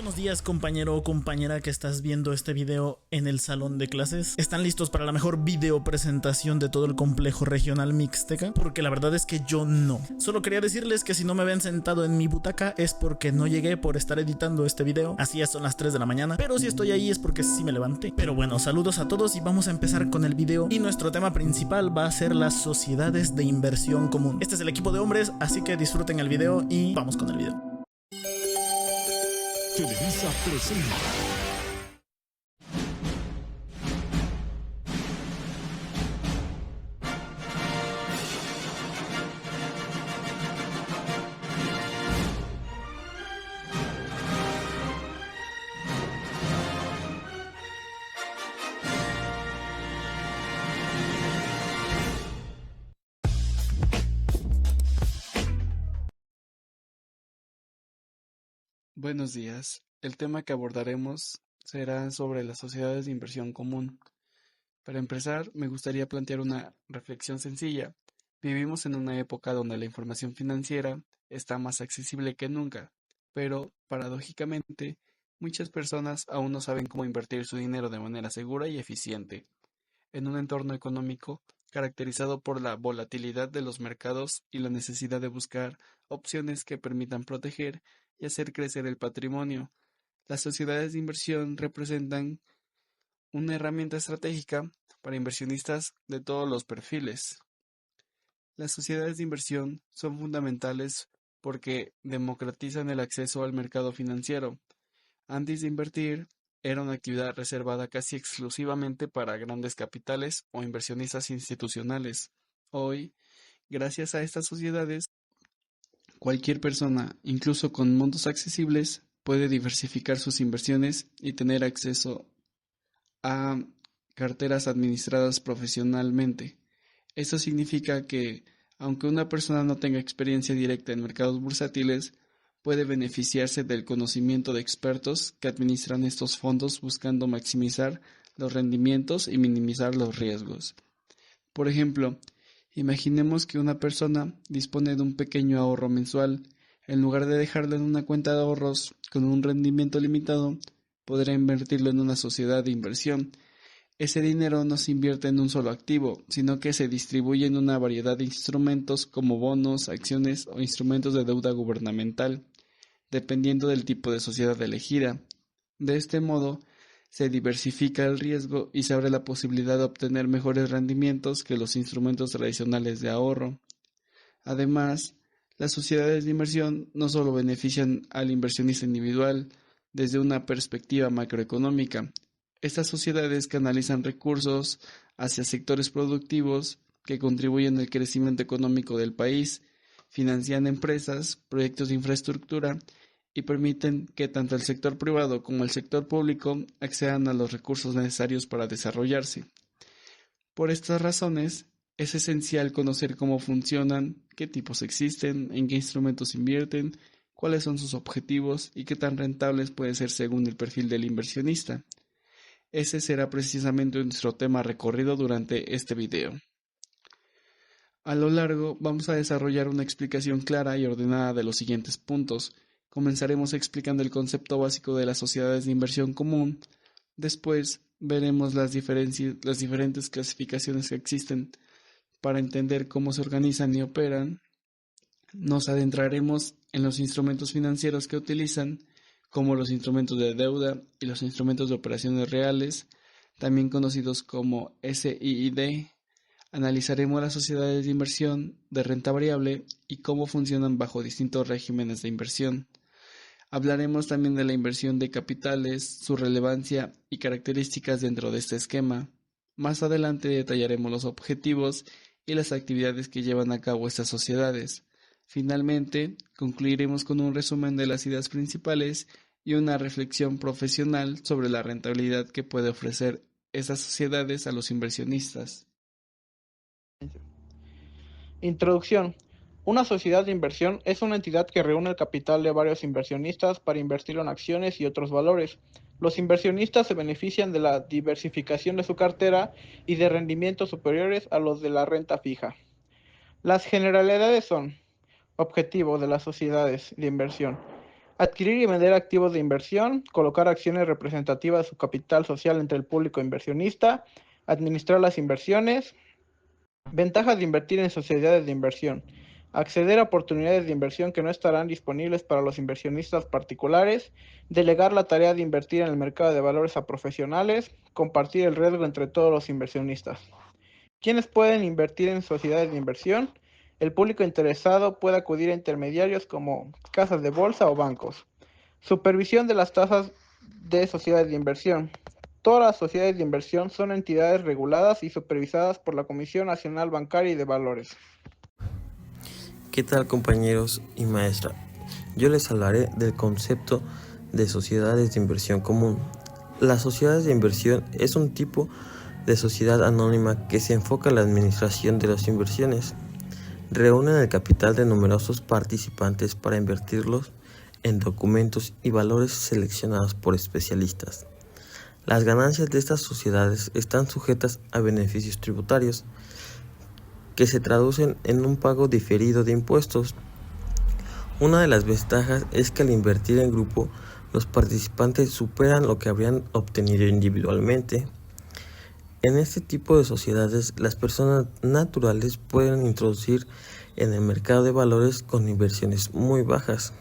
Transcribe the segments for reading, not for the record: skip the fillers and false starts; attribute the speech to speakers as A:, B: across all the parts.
A: Buenos días, compañero o compañera que estás viendo este video en el salón de clases. ¿Están listos para la mejor video presentación de todo el complejo regional mixteca? Porque la verdad es que yo no. Solo quería decirles que si no me ven sentado en mi butaca es porque no llegué por estar editando este video. Así es, son las 3 de la mañana, pero si estoy ahí es porque sí me levanté. Pero bueno, saludos a todos y vamos a empezar con el video. Y nuestro tema principal va a ser las sociedades de inversión común. Este es el equipo de hombres, así que disfruten el video y vamos con el video.
B: Televisa presenta.
C: Buenos días. El tema que abordaremos será sobre las sociedades de inversión común. Para empezar, me gustaría plantear una reflexión sencilla. Vivimos en una época donde la información financiera está más accesible que nunca, pero, paradójicamente, muchas personas aún no saben cómo invertir su dinero de manera segura y eficiente. En un entorno económico caracterizado por la volatilidad de los mercados y la necesidad de buscar opciones que permitan proteger y hacer crecer el patrimonio, las sociedades de inversión representan una herramienta estratégica para inversionistas de todos los perfiles. Las sociedades de inversión son fundamentales porque democratizan el acceso al mercado financiero. Antes de invertir, era una actividad reservada casi exclusivamente para grandes capitales o inversionistas institucionales. Hoy, gracias a estas sociedades, cualquier persona, incluso con montos accesibles, puede diversificar sus inversiones y tener acceso a carteras administradas profesionalmente. Esto significa que, aunque una persona no tenga experiencia directa en mercados bursátiles, puede beneficiarse del conocimiento de expertos que administran estos fondos buscando maximizar los rendimientos y minimizar los riesgos. Por ejemplo, imaginemos que una persona dispone de un pequeño ahorro mensual. En lugar de dejarlo en una cuenta de ahorros con un rendimiento limitado, podrá invertirlo en una sociedad de inversión. Ese dinero no se invierte en un solo activo, sino que se distribuye en una variedad de instrumentos como bonos, acciones o instrumentos de deuda gubernamental, dependiendo del tipo de sociedad elegida. De este modo, se diversifica el riesgo y se abre la posibilidad de obtener mejores rendimientos que los instrumentos tradicionales de ahorro. Además, las sociedades de inversión no solo benefician al inversionista individual desde una perspectiva macroeconómica. Estas sociedades canalizan recursos hacia sectores productivos que contribuyen al crecimiento económico del país, financian empresas, proyectos de infraestructura y permiten que tanto el sector privado como el sector público accedan a los recursos necesarios para desarrollarse. Por estas razones, es esencial conocer cómo funcionan, qué tipos existen, en qué instrumentos invierten, cuáles son sus objetivos y qué tan rentables pueden ser según el perfil del inversionista. Ese será precisamente nuestro tema recorrido durante este video. A lo largo vamos a desarrollar una explicación clara y ordenada de los siguientes puntos. Comenzaremos explicando el concepto básico de las sociedades de inversión común. Después veremos las diferentes clasificaciones que existen para entender cómo se organizan y operan. Nos adentraremos en los instrumentos financieros que utilizan, como los instrumentos de deuda y los instrumentos de operaciones reales, también conocidos como SIID. Analizaremos las sociedades de inversión de renta variable y cómo funcionan bajo distintos regímenes de inversión. Hablaremos también de la inversión de capitales, su relevancia y características dentro de este esquema. Más adelante detallaremos los objetivos y las actividades que llevan a cabo estas sociedades. Finalmente, concluiremos con un resumen de las ideas principales y una reflexión profesional sobre la rentabilidad que puede ofrecer estas sociedades a los inversionistas.
D: Introducción. Una sociedad de inversión es una entidad que reúne el capital de varios inversionistas para invertir en acciones y otros valores. Los inversionistas se benefician de la diversificación de su cartera y de rendimientos superiores a los de la renta fija. Las generalidades son: objetivo de las sociedades de inversión: Adquirir y vender activos de inversión, colocar acciones representativas de su capital social entre el público inversionista, administrar las inversiones. Ventajas de invertir en sociedades de inversión. Acceder a oportunidades de inversión que no estarán disponibles para los inversionistas particulares. Delegar la tarea de invertir en el mercado de valores a profesionales. Compartir el riesgo entre todos los inversionistas. ¿Quiénes pueden invertir en sociedades de inversión? El público interesado puede acudir a intermediarios como casas de bolsa o bancos. Supervisión de las tasas de sociedades de inversión. Todas las sociedades de inversión son entidades reguladas y supervisadas por la Comisión Nacional Bancaria y de Valores.
B: ¿Qué tal, compañeros y maestra? Yo les hablaré del concepto de sociedades de inversión común. Las sociedades de inversión es un tipo de sociedad anónima que se enfoca en la administración de las inversiones. Reúnen el capital de numerosos participantes para invertirlos en documentos y valores seleccionados por especialistas. Las ganancias de estas sociedades están sujetas a beneficios tributarios que se traducen en un pago diferido de impuestos. Una de las ventajas es que al invertir en grupo, los participantes superan lo que habrían obtenido individualmente. En este tipo de sociedades, las personas naturales pueden introducir en el mercado de valores con inversiones muy bajas,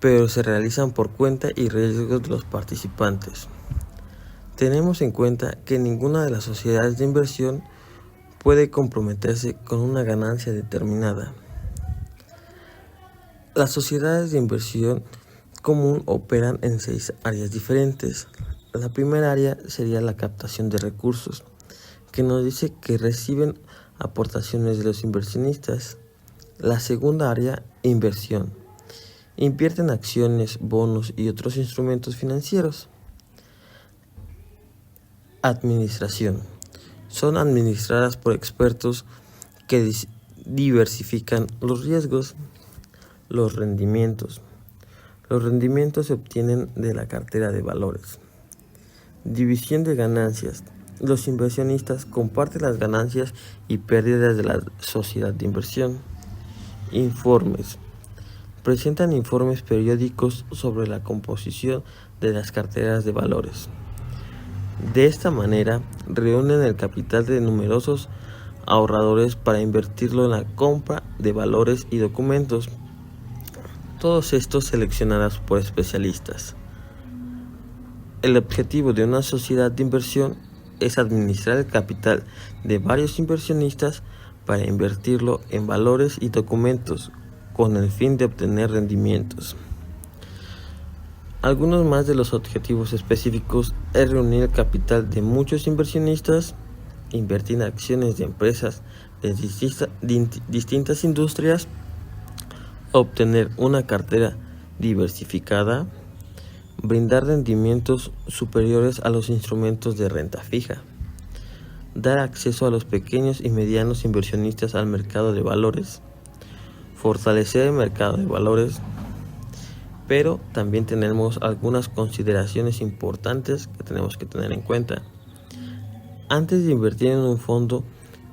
B: pero se realizan por cuenta y riesgos de los participantes. Tenemos en cuenta que ninguna de las sociedades de inversión puede comprometerse con una ganancia determinada. Las sociedades de inversión común operan en 6 áreas diferentes. La primera área sería la captación de recursos, que nos dice que reciben aportaciones de los inversionistas. La segunda área, inversión. Invierten acciones, bonos y otros instrumentos financieros. Administración. Son administradas por expertos que diversifican los riesgos. Los rendimientos. Los rendimientos se obtienen de la cartera de valores. División de ganancias. Los inversionistas comparten las ganancias y pérdidas de la sociedad de inversión. Informes. Presentan informes periódicos sobre la composición de las carteras de valores. De esta manera, reúnen el capital de numerosos ahorradores para invertirlo en la compra de valores y documentos, todos estos seleccionados por especialistas. El objetivo de una sociedad de inversión es administrar el capital de varios inversionistas para invertirlo en valores y documentos con el fin de obtener rendimientos. Algunos más de los objetivos específicos es reunir el capital de muchos inversionistas, invertir en acciones de empresas de distintas industrias, obtener una cartera diversificada, brindar rendimientos superiores a los instrumentos de renta fija, dar acceso a los pequeños y medianos inversionistas al mercado de valores, fortalecer el mercado de valores, pero también tenemos algunas consideraciones importantes que tenemos que tener en cuenta. Antes de invertir en un fondo,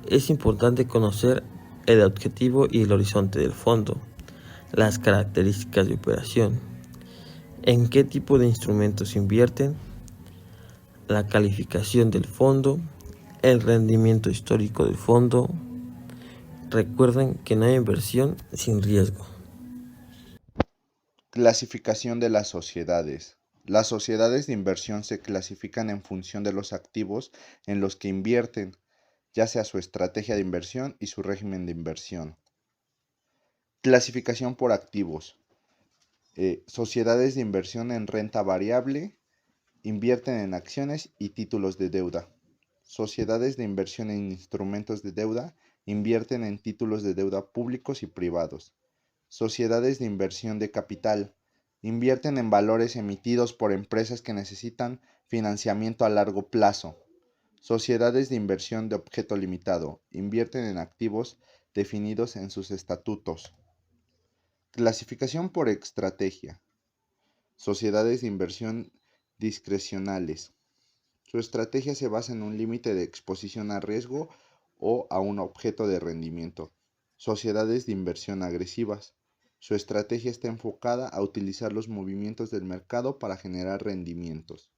B: es importante conocer el objetivo y el horizonte del fondo, las características de operación, en qué tipo de instrumentos invierten, la calificación del fondo, el rendimiento histórico del fondo. Recuerden que no hay inversión sin riesgo.
E: Clasificación de las sociedades. Las sociedades de inversión se clasifican en función de los activos en los que invierten, ya sea su estrategia de inversión y su régimen de inversión. Clasificación por activos. Sociedades de inversión en renta variable invierten en acciones y títulos de deuda. Sociedades de inversión en instrumentos de deuda invierten en títulos de deuda públicos y privados. Sociedades de inversión de capital invierten en valores emitidos por empresas que necesitan financiamiento a largo plazo. Sociedades de inversión de objeto limitado invierten en activos definidos en sus estatutos. Clasificación por estrategia. Sociedades de inversión discrecionales. Su estrategia se basa en un límite de exposición a riesgo o a un objeto de rendimiento. Sociedades de inversión agresivas. Su estrategia está enfocada a utilizar los movimientos del mercado para generar rendimientos.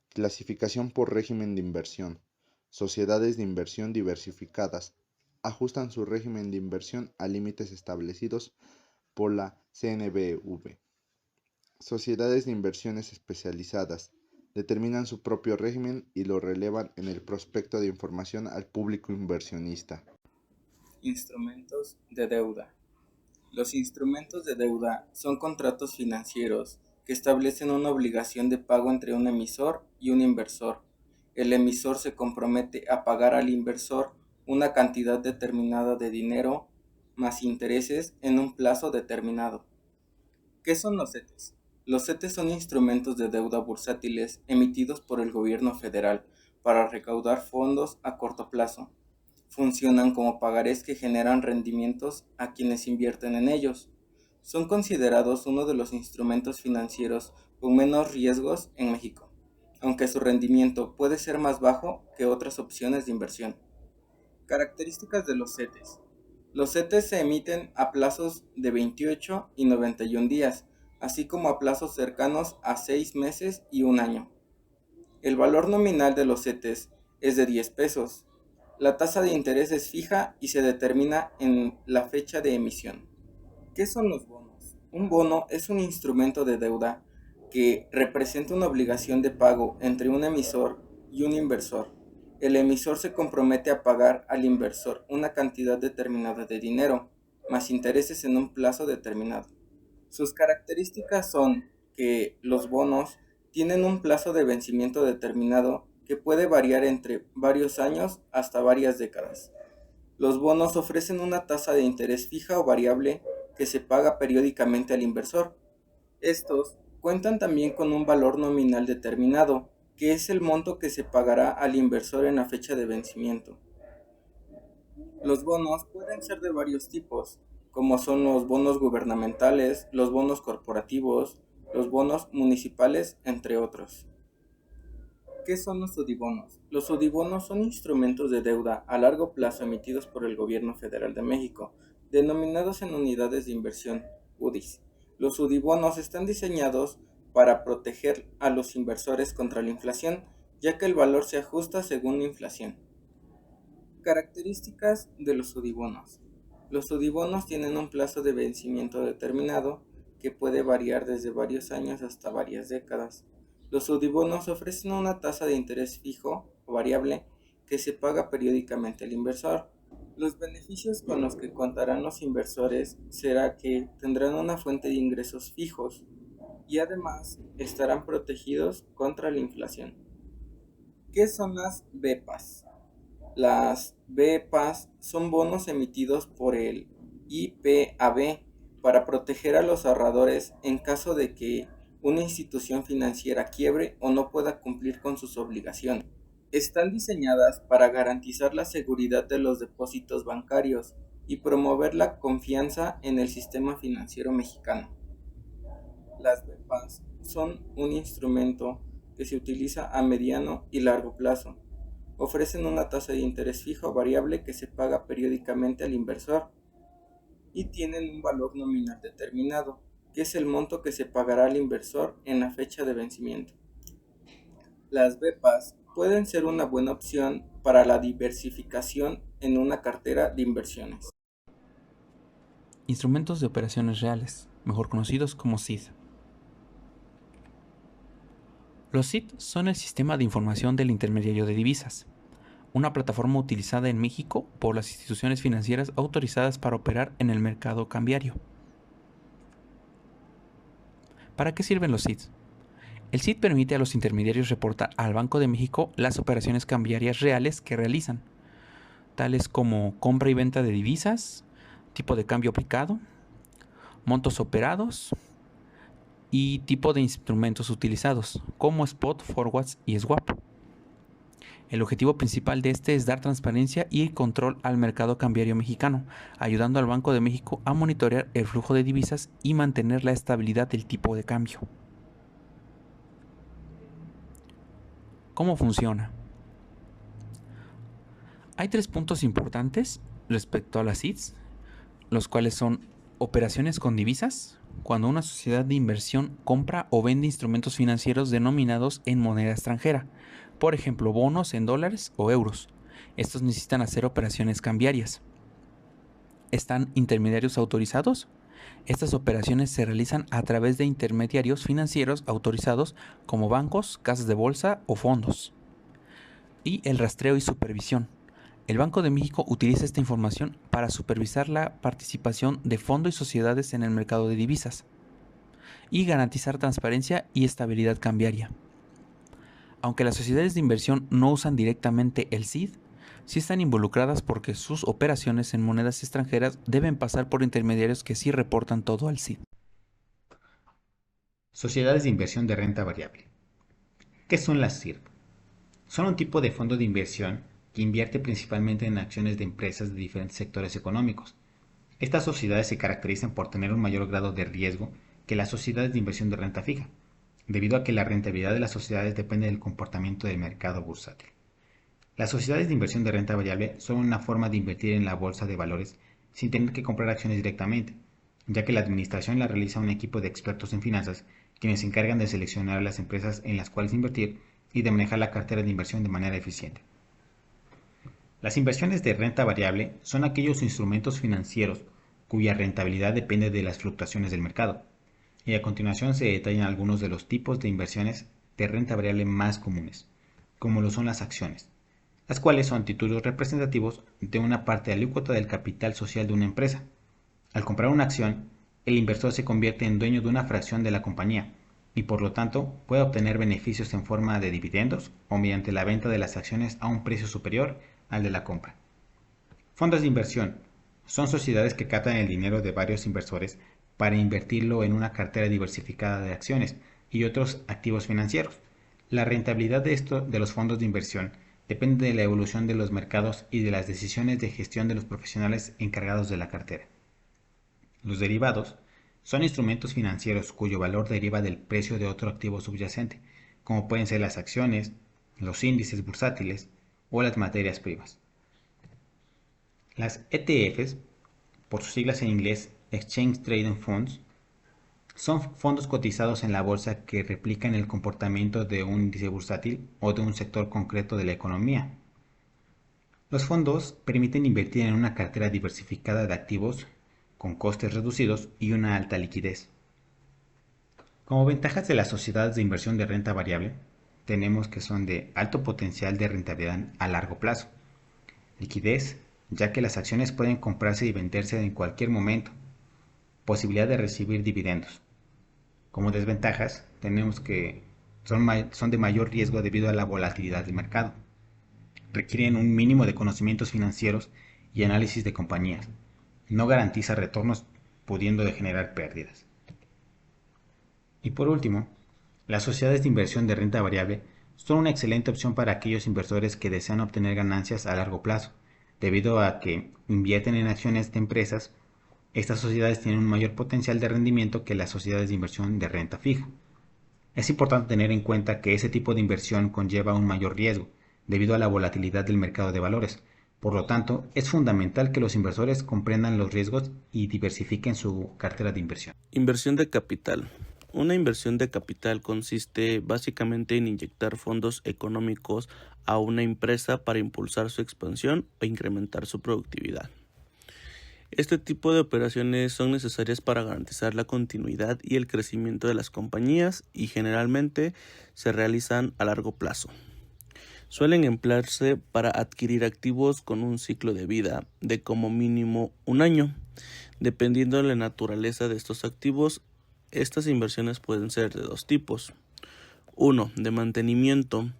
E: Clasificación por régimen de inversión. Sociedades de inversión diversificadas. Ajustan su régimen de inversión a límites establecidos por la CNBV. Sociedades de inversiones especializadas. Determinan su propio régimen y lo relevan en el prospecto de información al público inversionista.
F: Instrumentos de deuda. Los instrumentos de deuda son contratos financieros que establecen una obligación de pago entre un emisor y un inversor. El emisor se compromete a pagar al inversor una cantidad determinada de dinero más intereses en un plazo determinado. ¿Qué son los CETES? Los CETES son instrumentos de deuda bursátiles emitidos por el gobierno federal para recaudar fondos a corto plazo. Funcionan como pagarés que generan rendimientos a quienes invierten en ellos. Son considerados uno de los instrumentos financieros con menos riesgos en México, aunque su rendimiento puede ser más bajo que otras opciones de inversión. Características de los CETES. Los CETES se emiten a plazos de 28 y 91 días, así como a plazos cercanos a 6 meses y un año. El valor nominal de los CETES es de 10 pesos. La tasa de interés es fija y se determina en la fecha de emisión. ¿Qué son los bonos? Un bono es un instrumento de deuda que representa una obligación de pago entre un emisor y un inversor. El emisor se compromete a pagar al inversor una cantidad determinada de dinero, más intereses en un plazo determinado. Sus características son que los bonos tienen un plazo de vencimiento determinado que puede variar entre varios años hasta varias décadas. Los bonos ofrecen una tasa de interés fija o variable que se paga periódicamente al inversor. Estos cuentan también con un valor nominal determinado, que es el monto que se pagará al inversor en la fecha de vencimiento. Los bonos pueden ser de varios tipos, como son los bonos gubernamentales, los bonos corporativos, los bonos municipales, entre otros. ¿Qué son los sudibonos? Los sudibonos son instrumentos de deuda a largo plazo emitidos por el Gobierno Federal de México, denominados en unidades de inversión, UDIs. Los sudibonos están diseñados para proteger a los inversores contra la inflación, ya que el valor se ajusta según la inflación. Características de los sudibonos. Los sudibonos tienen un plazo de vencimiento determinado que puede variar desde varios años hasta varias décadas. Los sudibonos ofrecen una tasa de interés fijo o variable que se paga periódicamente al inversor. Los beneficios con los que contarán los inversores será que tendrán una fuente de ingresos fijos y además estarán protegidos contra la inflación. ¿Qué son las BEPAS? Las BEPAS son bonos emitidos por el IPAB para proteger a los ahorradores en caso de que una institución financiera quiebre o no pueda cumplir con sus obligaciones. Están diseñadas para garantizar la seguridad de los depósitos bancarios y promover la confianza en el sistema financiero mexicano. Las BEPAS son un instrumento que se utiliza a mediano y largo plazo. Ofrecen una tasa de interés fijo o variable que se paga periódicamente al inversor y tienen un valor nominal determinado, que es el monto que se pagará al inversor en la fecha de vencimiento. Las BEPAS pueden ser una buena opción para la diversificación en una cartera de inversiones.
G: Instrumentos de operaciones reales, mejor conocidos como SID. Los SID son el sistema de información del intermediario de divisas, una plataforma utilizada en México por las instituciones financieras autorizadas para operar en el mercado cambiario. ¿Para qué sirven los SID? El SID permite a los intermediarios reportar al Banco de México las operaciones cambiarias reales que realizan, tales como compra y venta de divisas, tipo de cambio aplicado, montos operados y tipo de instrumentos utilizados, como spot, forwards y swap. El objetivo principal de este es dar transparencia y control al mercado cambiario mexicano, ayudando al Banco de México a monitorear el flujo de divisas y mantener la estabilidad del tipo de cambio. ¿Cómo funciona? Hay 3 puntos importantes respecto a las SIDs, los cuales son Operaciones con divisas. Cuando una sociedad de inversión compra o vende instrumentos financieros denominados en moneda extranjera, por ejemplo, bonos en dólares o euros. Estos necesitan hacer operaciones cambiarias. ¿Están intermediarios autorizados? Estas operaciones se realizan a través de intermediarios financieros autorizados como bancos, casas de bolsa o fondos. Y el rastreo y supervisión. El Banco de México utiliza esta información para supervisar la participación de fondos y sociedades en el mercado de divisas y garantizar transparencia y estabilidad cambiaria. Aunque las sociedades de inversión no usan directamente el CID, sí están involucradas porque sus operaciones en monedas extranjeras deben pasar por intermediarios que sí reportan todo al CID.
H: Sociedades de inversión de renta variable. ¿Qué son las SIRP? Son un tipo de fondo de inversión que invierte principalmente en acciones de empresas de diferentes sectores económicos. Estas sociedades se caracterizan por tener un mayor grado de riesgo que las sociedades de inversión de renta fija, debido a que la rentabilidad de las sociedades depende del comportamiento del mercado bursátil. Las sociedades de inversión de renta variable son una forma de invertir en la bolsa de valores sin tener que comprar acciones directamente, ya que la administración la realiza un equipo de expertos en finanzas quienes se encargan de seleccionar las empresas en las cuales invertir y de manejar la cartera de inversión de manera eficiente. Las inversiones de renta variable son aquellos instrumentos financieros cuya rentabilidad depende de las fluctuaciones del mercado, y a continuación se detallan algunos de los tipos de inversiones de renta variable más comunes, como lo son las acciones, las cuales son títulos representativos de una parte alícuota del capital social de una empresa. Al comprar una acción, el inversor se convierte en dueño de una fracción de la compañía y por lo tanto puede obtener beneficios en forma de dividendos o mediante la venta de las acciones a un precio superior al de la compra. Fondos de inversión son sociedades que captan el dinero de varios inversores para invertirlo en una cartera diversificada de acciones y otros activos financieros. La rentabilidad de los fondos de inversión depende de la evolución de los mercados y de las decisiones de gestión de los profesionales encargados de la cartera. Los derivados son instrumentos financieros cuyo valor deriva del precio de otro activo subyacente, como pueden ser las acciones, los índices bursátiles o las materias primas. Las ETFs, por sus siglas en inglés Exchange Traded Funds, son fondos cotizados en la bolsa que replican el comportamiento de un índice bursátil o de un sector concreto de la economía. Los fondos permiten invertir en una cartera diversificada de activos con costes reducidos y una alta liquidez. Como ventajas de las sociedades de inversión de renta variable, tenemos que son de alto potencial de rentabilidad a largo plazo, liquidez, ya que las acciones pueden comprarse y venderse en cualquier momento, posibilidad de recibir dividendos. Como desventajas, tenemos que son de mayor riesgo debido a la volatilidad del mercado. Requieren un mínimo de conocimientos financieros y análisis de compañías. No garantiza retornos, pudiendo generar pérdidas. Y por último, las sociedades de inversión de renta variable son una excelente opción para aquellos inversores que desean obtener ganancias a largo plazo, debido a que invierten en acciones de empresas. Estas sociedades tienen un mayor potencial de rendimiento que las sociedades de inversión de renta fija. Es importante tener en cuenta que ese tipo de inversión conlleva un mayor riesgo, debido a la volatilidad del mercado de valores. Por lo tanto, es fundamental que los inversores comprendan los riesgos y diversifiquen su cartera de inversión.
B: Inversión de capital. Una inversión de capital consiste básicamente en inyectar fondos económicos a una empresa para impulsar su expansión o incrementar su productividad. Este tipo de operaciones son necesarias para garantizar la continuidad y el crecimiento de las compañías y generalmente se realizan a largo plazo. Suelen emplearse para adquirir activos con un ciclo de vida de como mínimo un año. Dependiendo de la naturaleza de estos activos, estas inversiones pueden ser de dos tipos. 1. De mantenimiento.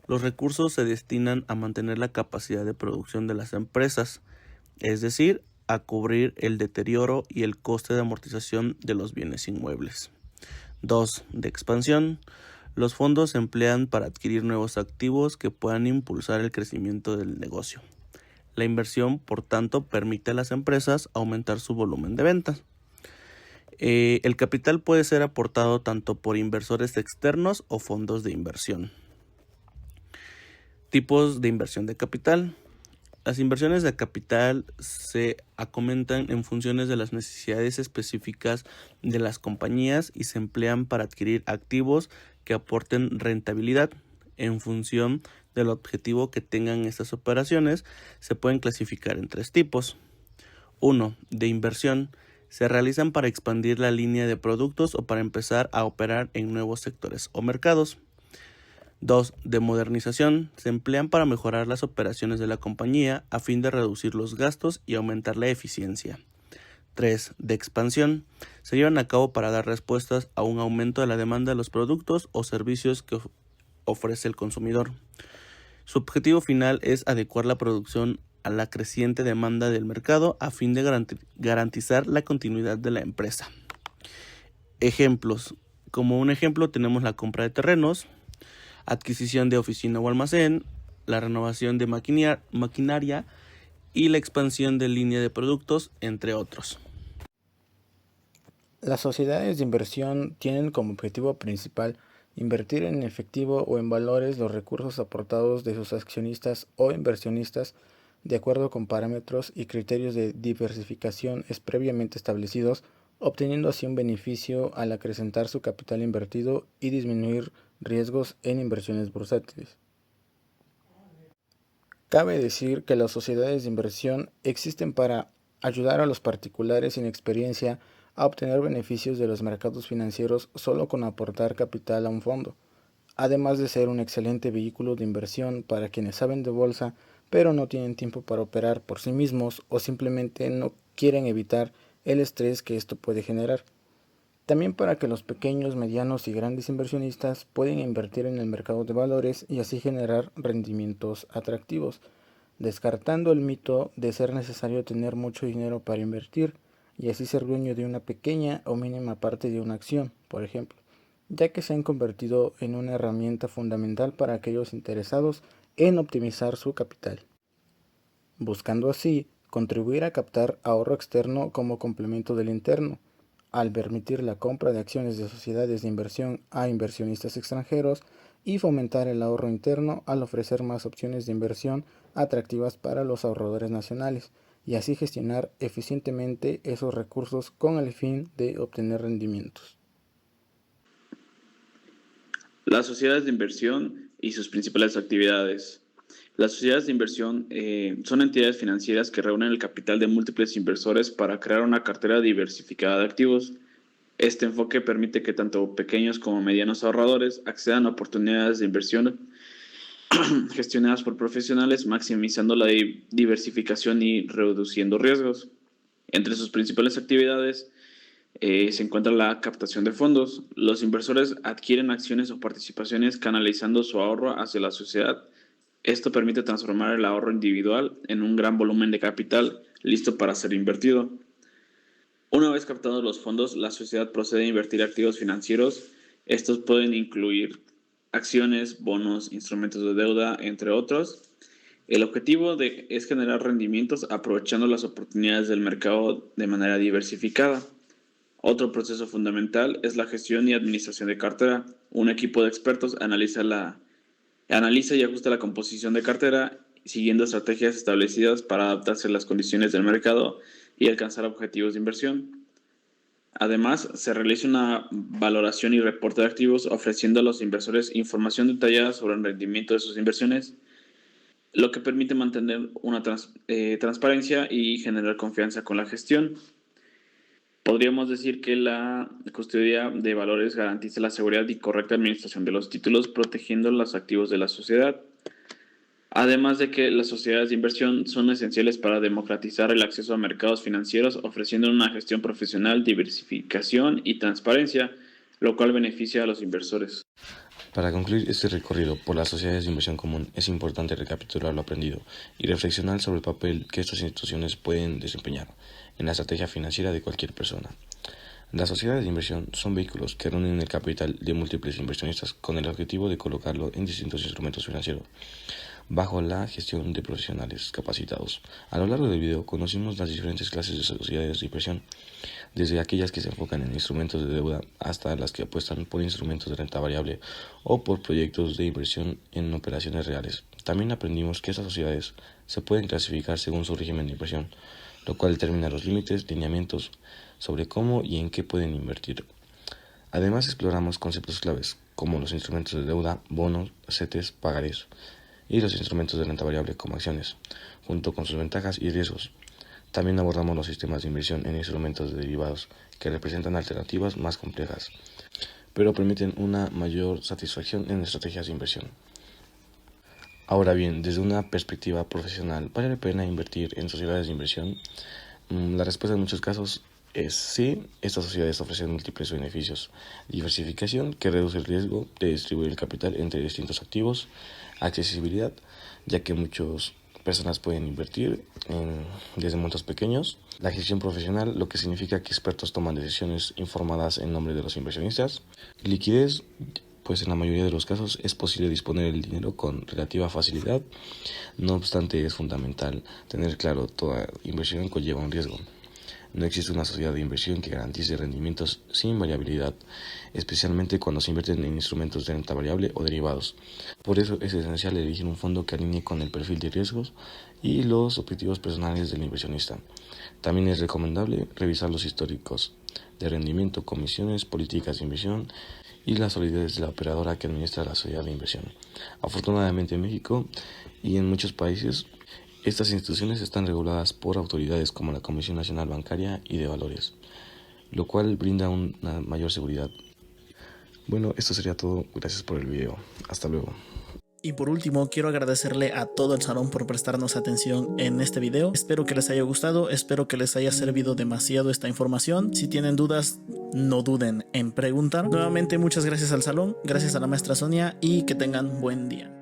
B: Los recursos se destinan a mantener la capacidad de producción de las empresas, es decir, a cubrir el deterioro y el coste de amortización de los bienes inmuebles. 2. De expansión. Los fondos se emplean para adquirir nuevos activos que puedan impulsar el crecimiento del negocio. La inversión, por tanto, permite a las empresas aumentar su volumen de ventas. El capital puede ser aportado tanto por inversores externos o fondos de inversión. Tipos de inversión de capital.
I: Las inversiones de capital se acomentan en funciones de las necesidades específicas de las compañías y se emplean para adquirir activos que aporten rentabilidad. En función del objetivo que tengan estas operaciones, se pueden clasificar en 3 tipos. 1. De inversión. Se realizan para expandir la línea de productos o para empezar a operar en nuevos sectores o mercados. 2. De modernización. Se emplean para mejorar las operaciones de la compañía a fin de reducir los gastos y aumentar la eficiencia. 3. De expansión. Se llevan a cabo para dar respuestas a un aumento de la demanda de los productos o servicios que ofrece el consumidor. Su objetivo final es adecuar la producción a la creciente demanda del mercado a fin de garantizar la continuidad de la empresa. Ejemplos. Como un ejemplo tenemos la compra de terrenos, adquisición de oficina o almacén, la renovación de maquinaria y la expansión de línea de productos, entre otros.
D: Las sociedades de inversión tienen como objetivo principal invertir en efectivo o en valores los recursos aportados de sus accionistas o inversionistas de acuerdo con parámetros y criterios de diversificación previamente establecidos, obteniendo así un beneficio al acrecentar su capital invertido y disminuir riesgos en inversiones bursátiles. Cabe decir que las sociedades de inversión existen para ayudar a los particulares sin experiencia a obtener beneficios de los mercados financieros solo con aportar capital a un fondo, además de ser un excelente vehículo de inversión para quienes saben de bolsa pero no tienen tiempo para operar por sí mismos o simplemente no quieren evitar el estrés que esto puede generar. También para que los pequeños, medianos y grandes inversionistas puedan invertir en el mercado de valores y así generar rendimientos atractivos, descartando el mito de ser necesario tener mucho dinero para invertir y así ser dueño de una pequeña o mínima parte de una acción, por ejemplo, ya que se han convertido en una herramienta fundamental para aquellos interesados en optimizar su capital, buscando así contribuir a captar ahorro externo como complemento del interno, al permitir la compra de acciones de sociedades de inversión a inversionistas extranjeros y fomentar el ahorro interno al ofrecer más opciones de inversión atractivas para los ahorradores nacionales y así gestionar eficientemente esos recursos con el fin de obtener rendimientos.
J: Las sociedades de inversión y sus principales actividades. Las sociedades de inversión son entidades financieras que reúnen el capital de múltiples inversores para crear una cartera diversificada de activos. Este enfoque permite que tanto pequeños como medianos ahorradores accedan a oportunidades de inversión gestionadas por profesionales, maximizando la diversificación y reduciendo riesgos. Entre sus principales actividades se encuentra la captación de fondos. Los inversores adquieren acciones o participaciones canalizando su ahorro hacia la sociedad. Esto permite transformar el ahorro individual en un gran volumen de capital listo para ser invertido. Una vez captados los fondos, la sociedad procede a invertir activos financieros. Estos pueden incluir acciones, bonos, instrumentos de deuda, entre otros. El objetivo es generar rendimientos aprovechando las oportunidades del mercado de manera diversificada. Otro proceso fundamental es la gestión y administración de cartera. Un equipo de expertos analiza y ajusta la composición de cartera siguiendo estrategias establecidas para adaptarse a las condiciones del mercado y alcanzar objetivos de inversión. Además, se realiza una valoración y reporte de activos ofreciendo a los inversores información detallada sobre el rendimiento de sus inversiones, lo que permite mantener una transparencia y generar confianza con la gestión. Podríamos decir que la custodia de valores garantiza la seguridad y correcta administración de los títulos, protegiendo los activos de la sociedad. Además de que las sociedades de inversión son esenciales para democratizar el acceso a mercados financieros, ofreciendo una gestión profesional, diversificación y transparencia, lo cual beneficia a los inversores.
K: Para concluir este recorrido por las sociedades de inversión común, es importante recapitular lo aprendido y reflexionar sobre el papel que estas instituciones pueden desempeñar en la estrategia financiera de cualquier persona. Las sociedades de inversión son vehículos que reúnen el capital de múltiples inversionistas con el objetivo de colocarlo en distintos instrumentos financieros, bajo la gestión de profesionales capacitados. A lo largo del video conocimos las diferentes clases de sociedades de inversión, desde aquellas que se enfocan en instrumentos de deuda hasta las que apuestan por instrumentos de renta variable o por proyectos de inversión en operaciones reales. También aprendimos que estas sociedades se pueden clasificar según su régimen de inversión, lo cual determina los límites, lineamientos sobre cómo y en qué pueden invertir. Además exploramos conceptos claves como los instrumentos de deuda, bonos, CETES, pagarés y los instrumentos de renta variable como acciones, junto con sus ventajas y riesgos. También abordamos los sistemas de inversión en instrumentos de derivados que representan alternativas más complejas, pero permiten una mayor satisfacción en estrategias de inversión. Ahora bien, desde una perspectiva profesional, ¿vale la pena invertir en sociedades de inversión? La respuesta en muchos casos es sí. Estas sociedades ofrecen múltiples beneficios: diversificación, que reduce el riesgo de distribuir el capital entre distintos activos; accesibilidad, ya que muchas personas pueden invertir desde montos pequeños; la gestión profesional, lo que significa que expertos toman decisiones informadas en nombre de los inversionistas; liquidez, pues en la mayoría de los casos es posible disponer el dinero con relativa facilidad. No obstante, es fundamental tener claro que toda inversión conlleva un riesgo. No existe una sociedad de inversión que garantice rendimientos sin variabilidad, especialmente cuando se invierten en instrumentos de renta variable o derivados. Por eso es esencial elegir un fondo que alinee con el perfil de riesgos y los objetivos personales del inversionista. También es recomendable revisar los históricos de rendimiento, comisiones, políticas de inversión y la solidez de la operadora que administra la sociedad de inversión. Afortunadamente en México y en muchos países, estas instituciones están reguladas por autoridades como la Comisión Nacional Bancaria y de Valores, lo cual brinda una mayor seguridad. Bueno, esto sería todo. Gracias por el video. Hasta luego.
A: Y por último, quiero agradecerle a todo el salón por prestarnos atención en este video. Espero que les haya gustado, espero que les haya servido demasiado esta información. Si tienen dudas, no duden en preguntar. Nuevamente, muchas gracias al salón, gracias a la maestra Sonia y que tengan buen día.